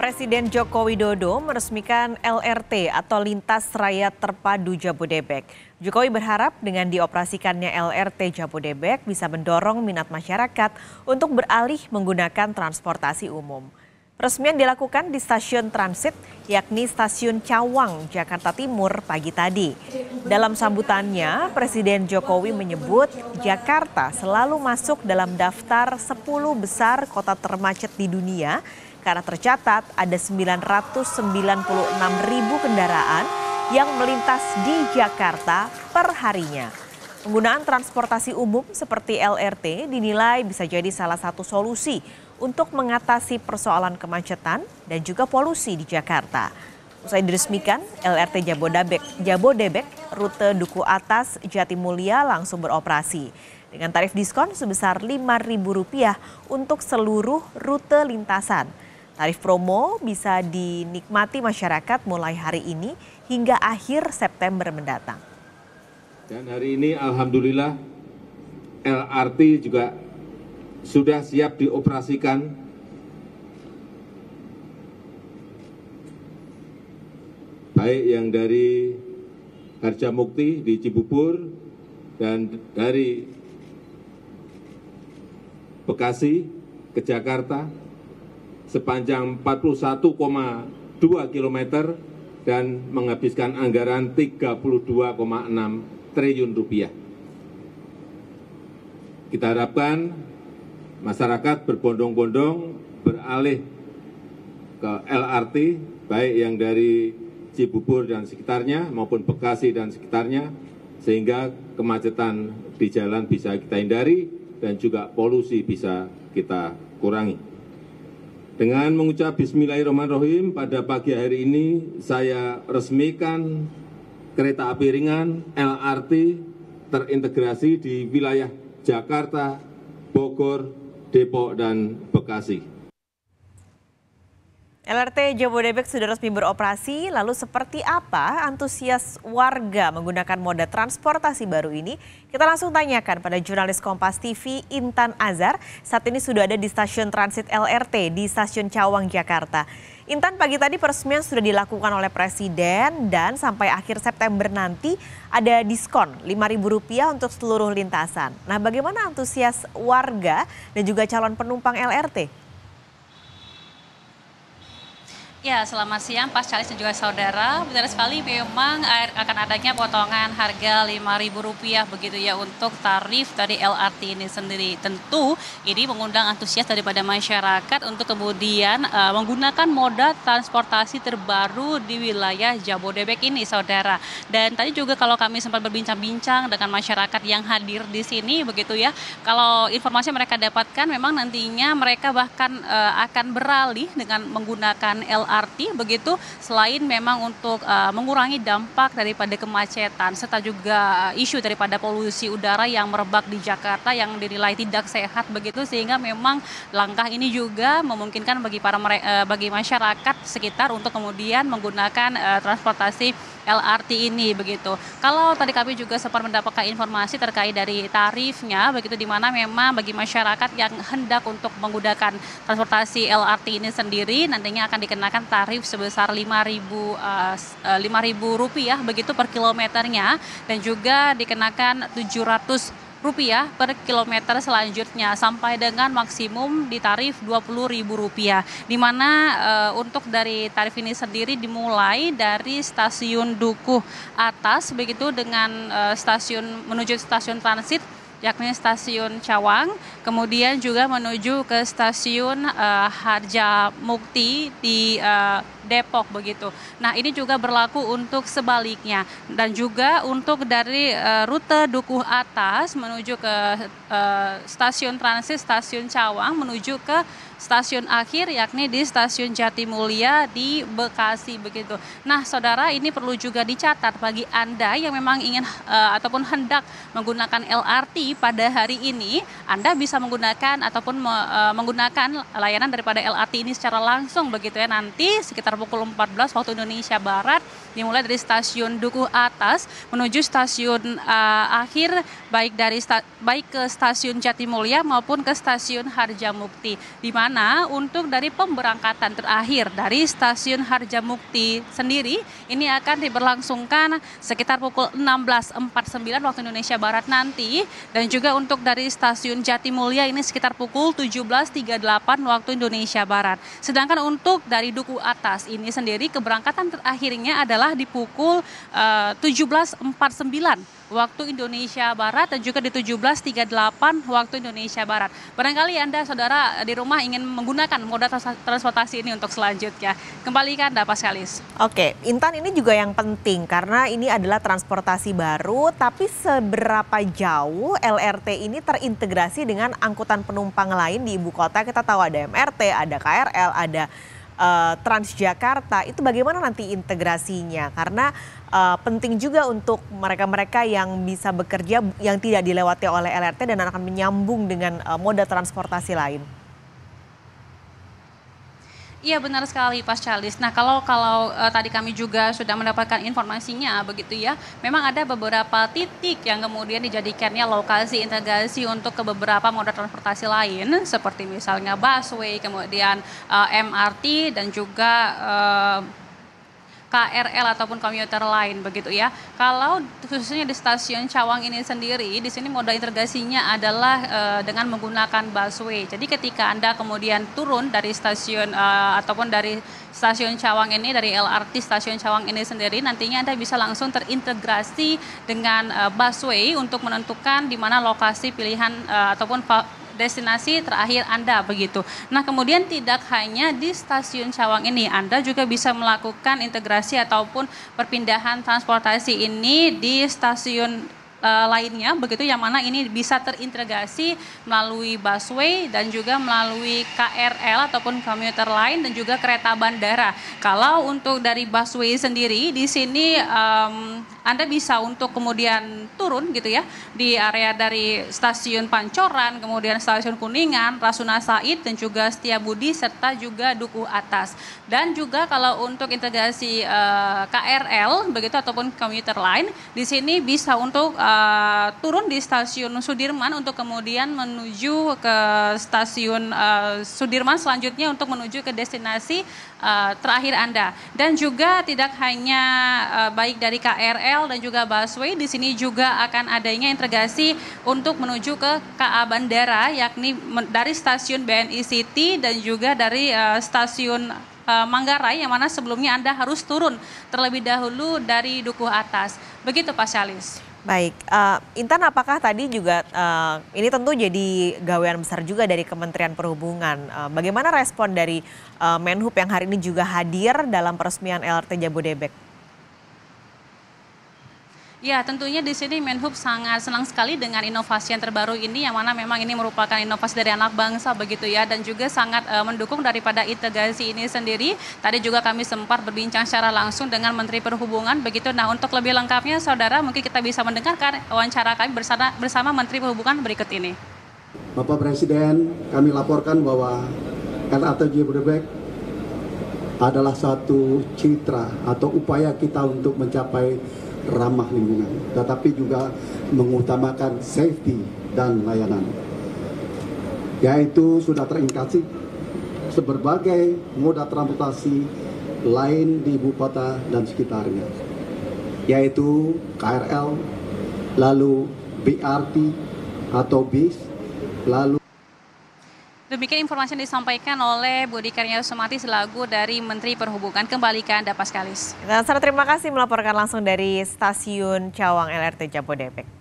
Presiden Joko Widodo meresmikan LRT atau Lintas Raya Terpadu Jabodebek. Jokowi berharap dengan dioperasikannya LRT Jabodebek bisa mendorong minat masyarakat untuk beralih menggunakan transportasi umum. Peresmian dilakukan di stasiun transit, yakni Stasiun Cawang, Jakarta Timur pagi tadi. Dalam sambutannya, Presiden Jokowi menyebut Jakarta selalu masuk dalam daftar 10 besar kota termacet di dunia karena tercatat ada 996.000 kendaraan yang melintas di Jakarta per harinya. Penggunaan transportasi umum seperti LRT dinilai bisa jadi salah satu solusi untuk mengatasi persoalan kemacetan dan juga polusi di Jakarta. Usai diresmikan, LRT Jabodebek rute Duku Atas Jatimulya langsung beroperasi dengan tarif diskon sebesar Rp5.000 untuk seluruh rute lintasan. Tarif promo bisa dinikmati masyarakat mulai hari ini hingga akhir September mendatang. Dan hari ini alhamdulillah LRT juga sudah siap dioperasikan. Baik yang dari Harjamukti di Cibubur dan dari Bekasi ke Jakarta sepanjang 41,2 km dan menghabiskan anggaran Rp32,6 triliun. Kita harapkan masyarakat berbondong-bondong beralih ke LRT, baik yang dari Cibubur dan sekitarnya maupun Bekasi dan sekitarnya, sehingga kemacetan di jalan bisa kita hindari dan juga polusi bisa kita kurangi. Dengan mengucap Bismillahirrahmanirrahim, pada pagi hari ini saya resmikan kereta api ringan LRT terintegrasi di wilayah Jakarta, Bogor, Depok, dan Bekasi. LRT Jabodebek sudah resmi beroperasi, lalu seperti apa antusias warga menggunakan moda transportasi baru ini? Kita langsung tanyakan pada jurnalis Kompas TV Intan Azhar, saat ini sudah ada di stasiun transit LRT di Stasiun Cawang, Jakarta. Intan, pagi tadi peresmian sudah dilakukan oleh Presiden dan sampai akhir September nanti ada diskon Rp5.000 untuk seluruh lintasan. Nah, bagaimana antusias warga dan juga calon penumpang LRT? Ya, selamat siang Pak Charles dan juga saudara. Benar sekali memang akan adanya potongan harga Rp5.000 begitu ya untuk tarif dari LRT ini sendiri. Tentu ini mengundang antusias daripada masyarakat untuk kemudian menggunakan moda transportasi terbaru di wilayah Jabodebek ini, saudara. Dan tadi juga kalau kami sempat berbincang-bincang dengan masyarakat yang hadir di sini begitu ya. Kalau informasi mereka dapatkan memang nantinya mereka bahkan akan beralih dengan menggunakan LRT begitu, selain memang untuk mengurangi dampak daripada kemacetan serta juga isu daripada polusi udara yang merebak di Jakarta yang dinilai tidak sehat begitu, sehingga memang langkah ini juga memungkinkan bagi masyarakat sekitar untuk kemudian menggunakan transportasi LRT ini begitu. Kalau tadi kami juga sempat mendapatkan informasi terkait dari tarifnya begitu, di mana memang bagi masyarakat yang hendak untuk menggunakan transportasi LRT ini sendiri nantinya akan dikenakan tarif sebesar Rp5.000 begitu per kilometernya, dan juga dikenakan Rp700 per kilometer selanjutnya sampai dengan maksimum di tarif Rp20.000, di mana untuk dari tarif ini sendiri dimulai dari stasiun Duku Atas begitu dengan menuju stasiun transit yakni stasiun Cawang, kemudian juga menuju ke stasiun Harjamukti di Depok begitu. Nah, ini juga berlaku untuk sebaliknya, dan juga untuk dari rute Duku Atas menuju ke stasiun transit stasiun Cawang menuju ke stasiun akhir yakni di stasiun Jatimulya di Bekasi begitu. Nah, saudara, ini perlu juga dicatat bagi Anda yang memang ingin ataupun hendak menggunakan LRT pada hari ini, Anda bisa menggunakan ataupun menggunakan layanan daripada LRT ini secara langsung begitu ya, nanti sekitar sekitar pukul 14 waktu Indonesia Barat, dimulai dari stasiun Dukuh Atas menuju stasiun akhir, baik ke stasiun Jatimulya maupun ke stasiun Harjamukti, di mana untuk dari pemberangkatan terakhir dari stasiun Harjamukti sendiri ini akan diberlangsungkan sekitar pukul 16.49 waktu Indonesia Barat nanti, dan juga untuk dari stasiun Jatimulya ini sekitar pukul 17.38 waktu Indonesia Barat. Sedangkan untuk dari Dukuh Atas ini sendiri keberangkatan terakhirnya adalah di pukul 17.49 waktu Indonesia Barat dan juga di 17.38 waktu Indonesia Barat. Barangkali Anda saudara di rumah ingin menggunakan moda transportasi ini untuk selanjutnya. Kembali ke Anda Paskalis. Oke, Intan, ini juga yang penting karena ini adalah transportasi baru, tapi seberapa jauh LRT ini terintegrasi dengan angkutan penumpang lain di ibu kota? Kita tahu ada MRT, ada KRL, ada Transjakarta. Itu bagaimana nanti integrasinya? Karena penting juga untuk mereka-mereka yang bisa bekerja yang tidak dilewati oleh LRT dan akan menyambung dengan moda transportasi lain. Iya benar sekali Pak Charles. Nah kalau tadi kami juga sudah mendapatkan informasinya begitu ya, memang ada beberapa titik yang kemudian dijadikannya lokasi integrasi untuk ke beberapa moda transportasi lain seperti misalnya busway, kemudian MRT dan juga KRL ataupun komuter lain begitu ya. Kalau khususnya di stasiun Cawang ini sendiri, di sini moda integrasinya adalah dengan menggunakan busway. Jadi ketika Anda kemudian turun dari stasiun ataupun dari stasiun Cawang ini, dari LRT stasiun Cawang ini sendiri, nantinya Anda bisa langsung terintegrasi dengan busway untuk menentukan di mana lokasi pilihan ataupun destinasi terakhir Anda begitu. Nah kemudian tidak hanya di stasiun Cawang ini, Anda juga bisa melakukan integrasi ataupun perpindahan transportasi ini di stasiun lainnya begitu, yang mana ini bisa terintegrasi melalui busway dan juga melalui KRL ataupun komuter lain dan juga kereta bandara. Kalau untuk dari busway sendiri di sini Anda bisa untuk kemudian turun gitu ya di area dari stasiun Pancoran, kemudian stasiun Kuningan, Rasuna Said dan juga Setiabudi serta juga Dukuh Atas. Dan juga kalau untuk integrasi KRL begitu ataupun komuter lain, di sini bisa untuk turun di stasiun Sudirman untuk kemudian menuju ke stasiun Sudirman selanjutnya untuk menuju ke destinasi terakhir Anda. Dan juga tidak hanya baik dari KRL dan juga busway, di sini juga akan adanya integrasi untuk menuju ke KA Bandara, yakni dari stasiun BNI City dan juga dari stasiun Manggarai, yang mana sebelumnya Anda harus turun terlebih dahulu dari Dukuh Atas. Begitu Pak Charles. Baik, Intan, apakah tadi juga ini tentu jadi gawean besar juga dari Kementerian Perhubungan. Bagaimana respon dari Menhub yang hari ini juga hadir dalam peresmian LRT Jabodebek? Ya, tentunya di sini Menhub sangat senang sekali dengan inovasi yang terbaru ini, yang mana memang ini merupakan inovasi dari anak bangsa begitu ya, dan juga sangat mendukung daripada integrasi ini sendiri. Tadi juga kami sempat berbincang secara langsung dengan Menteri Perhubungan begitu. Nah, untuk lebih lengkapnya saudara mungkin kita bisa mendengarkan wawancara kami bersama Menteri Perhubungan berikut ini. Bapak Presiden, kami laporkan bahwa LRT Jabodebek adalah satu citra atau upaya kita untuk mencapai ramah lingkungan, tetapi juga mengutamakan safety dan layanan, yaitu sudah terintegrasi seberbagai moda transportasi lain di ibu kota dan sekitarnya, yaitu KRL, lalu BRT atau bis, lalu. Demikian informasi yang disampaikan oleh Budi Karya Sumati selaku dari Menteri Perhubungan. Kembali ke Anda Paskalis. Terima kasih melaporkan langsung dari stasiun Cawang LRT Jabodebek.